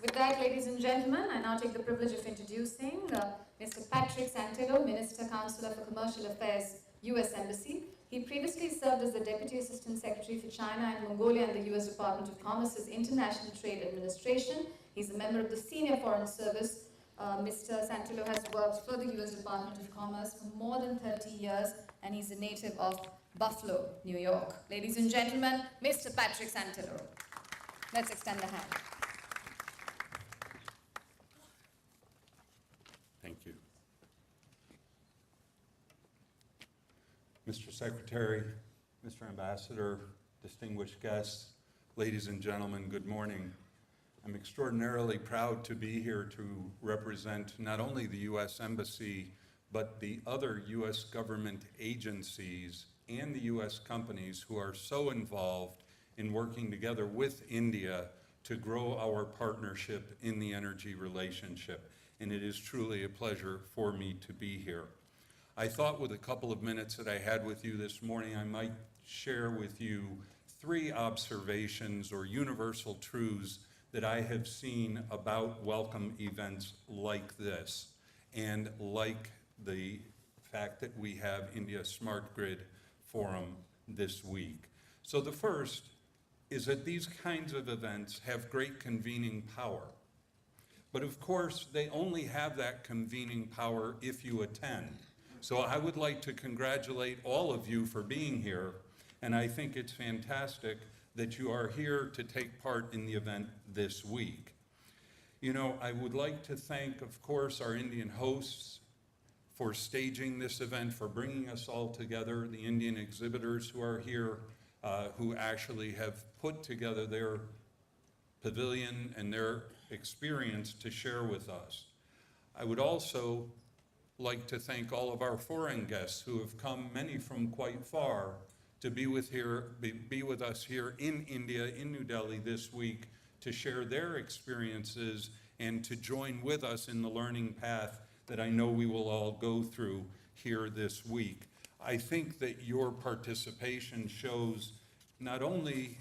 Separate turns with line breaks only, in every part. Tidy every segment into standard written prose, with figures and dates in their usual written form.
With that, ladies and gentlemen, I now take the privilege of introducing Mr. Patrick Santillo, Minister Counselor for Commercial Affairs, U.S. Embassy. He previously served as the Deputy Assistant Secretary for China and Mongolia in the U.S. Department of Commerce's International Trade Administration. He's a member of the Senior Foreign Service. Mr. Santillo has worked for the U.S. Department of Commerce for more than 30 years, and he's a native of Buffalo, New York. Ladies and gentlemen, Mr. Patrick Santillo. Let's extend the hand.
Thank you. Mr. Secretary, Mr. Ambassador, distinguished guests, ladies and gentlemen, good morning. I'm extraordinarily proud to be here to represent not only the U.S. Embassy, but the other U.S. government agencies and the U.S. companies who are so involved in working together with India to grow our partnership in the energy relationship. And it is truly a pleasure for me to be here. I thought with a couple of minutes that I had with you this morning, I might share with you 3 observations or universal truths that I have seen about welcome events like this, and like the fact that we have India Smart Grid Forum this week. So the first is that these kinds of events have great convening power. But of course, they only have that convening power if you attend. So I would like to congratulate all of you for being here, and I think it's fantastic that you are here to take part in the event this week. You know, I would like to thank, of course, our Indian hosts for staging this event, for bringing us all together, the Indian exhibitors who are here, who actually have put together their pavilion and their experience to share with us. I would also like to thank all of our foreign guests who have come, many from quite far, to be with us here in India, in New Delhi this week, to share their experiences and to join with us in the learning path that I know we will all go through here this week. I think that your participation shows not only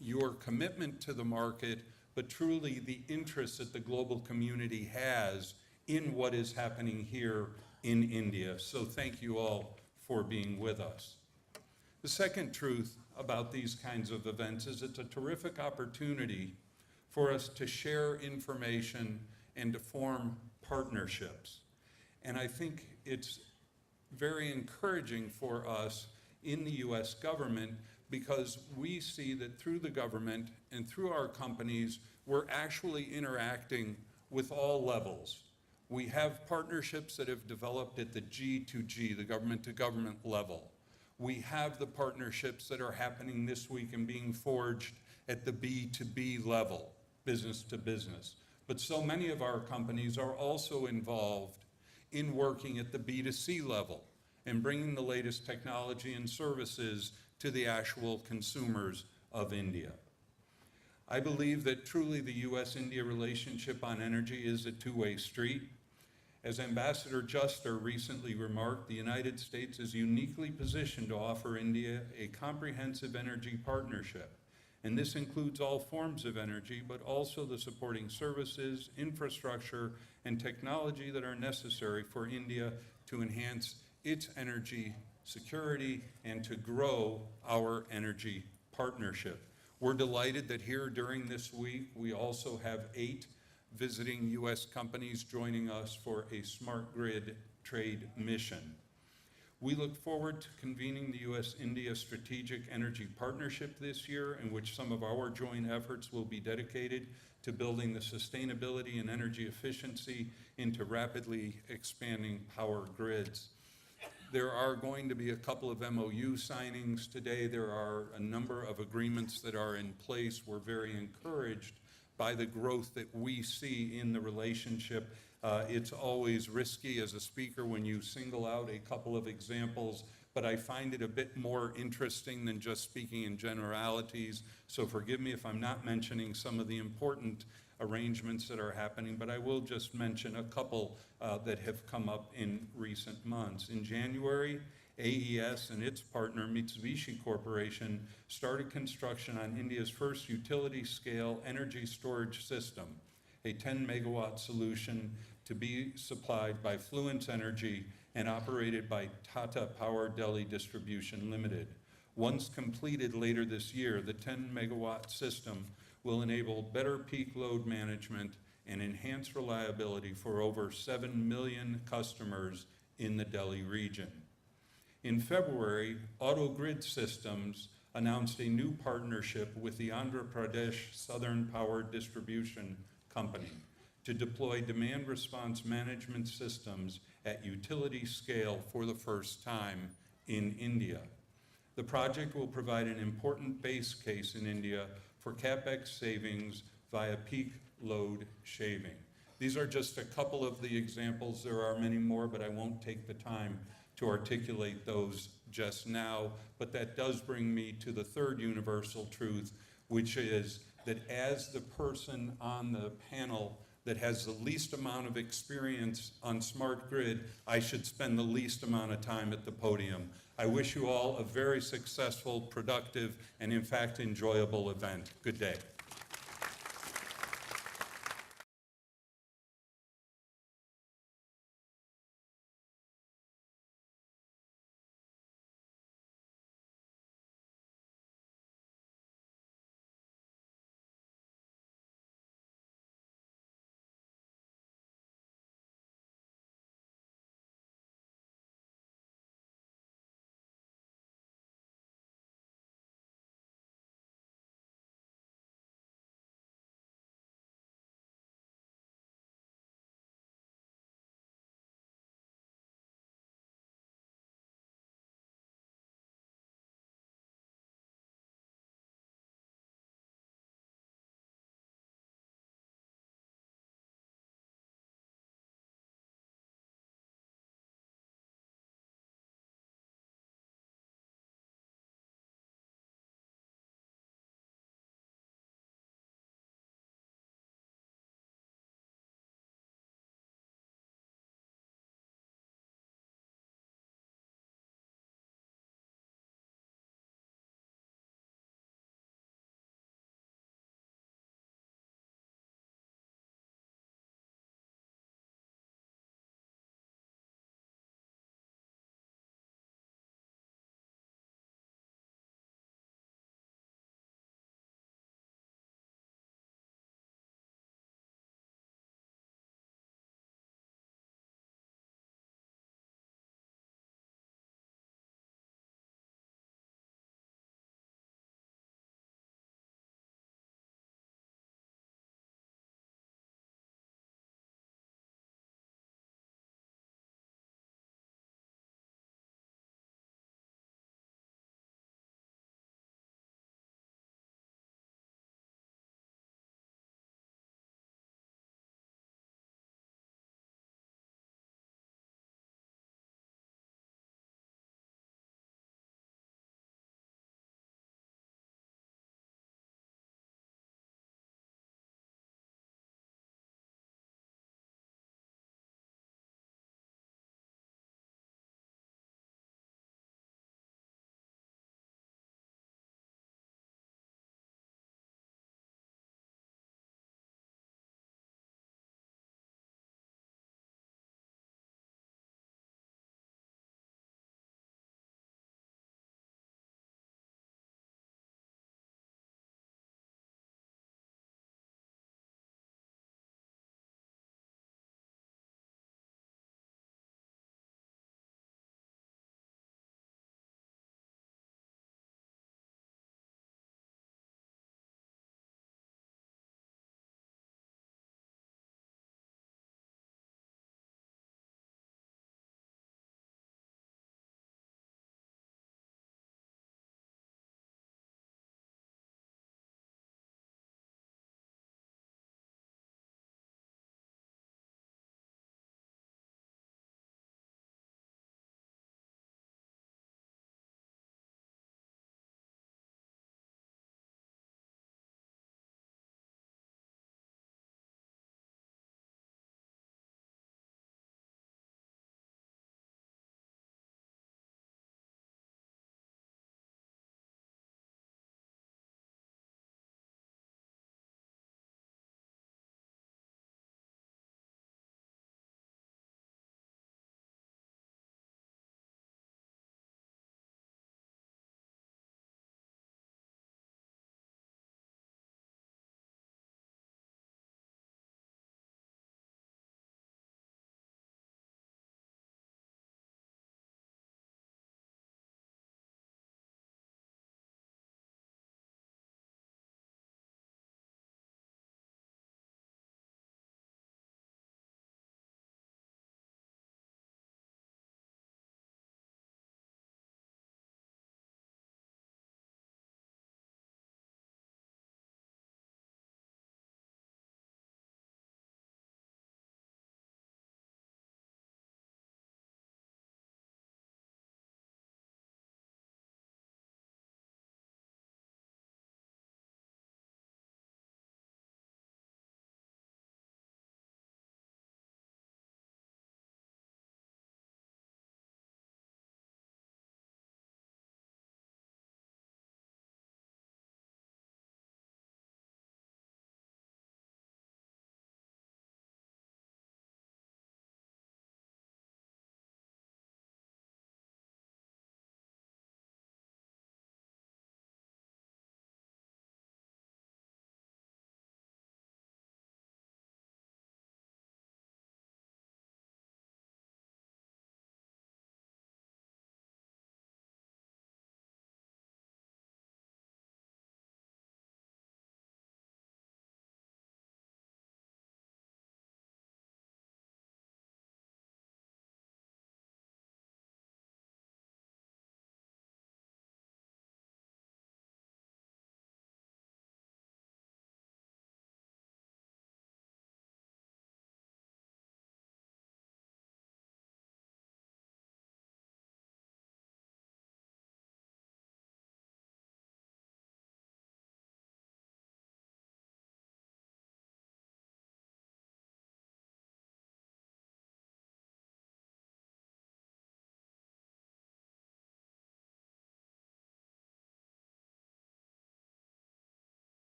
your commitment to the market, but truly the interest that the global community has in what is happening here in India. So thank you all for being with us. The second truth about these kinds of events is it's a terrific opportunity for us to share information and to form partnerships. And I think it's very encouraging for us in the U.S. government, because we see that through the government and through our companies, we're actually interacting with all levels. We have partnerships that have developed at the G2G, the government-to-government level. We have the partnerships that are happening this week and being forged at the B2B level, business to business. But so many of our companies are also involved in working at the B2C level and bringing the latest technology and services to the actual consumers of India. I believe that truly the U.S.-India relationship on energy is a two-way street. As Ambassador Juster recently remarked, the United States is uniquely positioned to offer India a comprehensive energy partnership. And this includes all forms of energy, but also the supporting services, infrastructure, and technology that are necessary for India to enhance its energy security and to grow our energy partnership. We're delighted that here during this week, we also have 8 visiting U.S. companies joining us for a smart grid trade mission. We look forward to convening the U.S.-India Strategic Energy Partnership this year, in which some of our joint efforts will be dedicated to building the sustainability and energy efficiency into rapidly expanding power grids. There are going to be a couple of MOU signings today. There are a number of agreements that are in place. We're very encouraged by the growth that we see in the relationship. It's always risky as a speaker when you single out a couple of examples, but I find it a bit more interesting than just speaking in generalities. So forgive me if I'm not mentioning some of the important arrangements that are happening, but I will just mention a couple that have come up in recent months. In January, AES and its partner, Mitsubishi Corporation, started construction on India's first utility-scale energy storage system. a 10 megawatt solution to be supplied by Fluence Energy and operated by Tata Power Delhi Distribution Limited. Once completed later this year, the 10 megawatt system will enable better peak load management and enhance reliability for over 7 million customers in the Delhi region. In February, AutoGrid Systems announced a new partnership with the Andhra Pradesh Southern Power Distribution Company to deploy demand response management systems at utility scale for the first time in India. The project will provide an important base case in India for CapEx savings via peak load shaving. These are just a couple of the examples. There are many more, but I won't take the time to articulate those just now. But that does bring me to the third universal truth, which is that as the person on the panel that has the least amount of experience on smart grid, I should spend the least amount of time at the podium. I wish you all a very successful, productive, and in fact enjoyable event. Good day.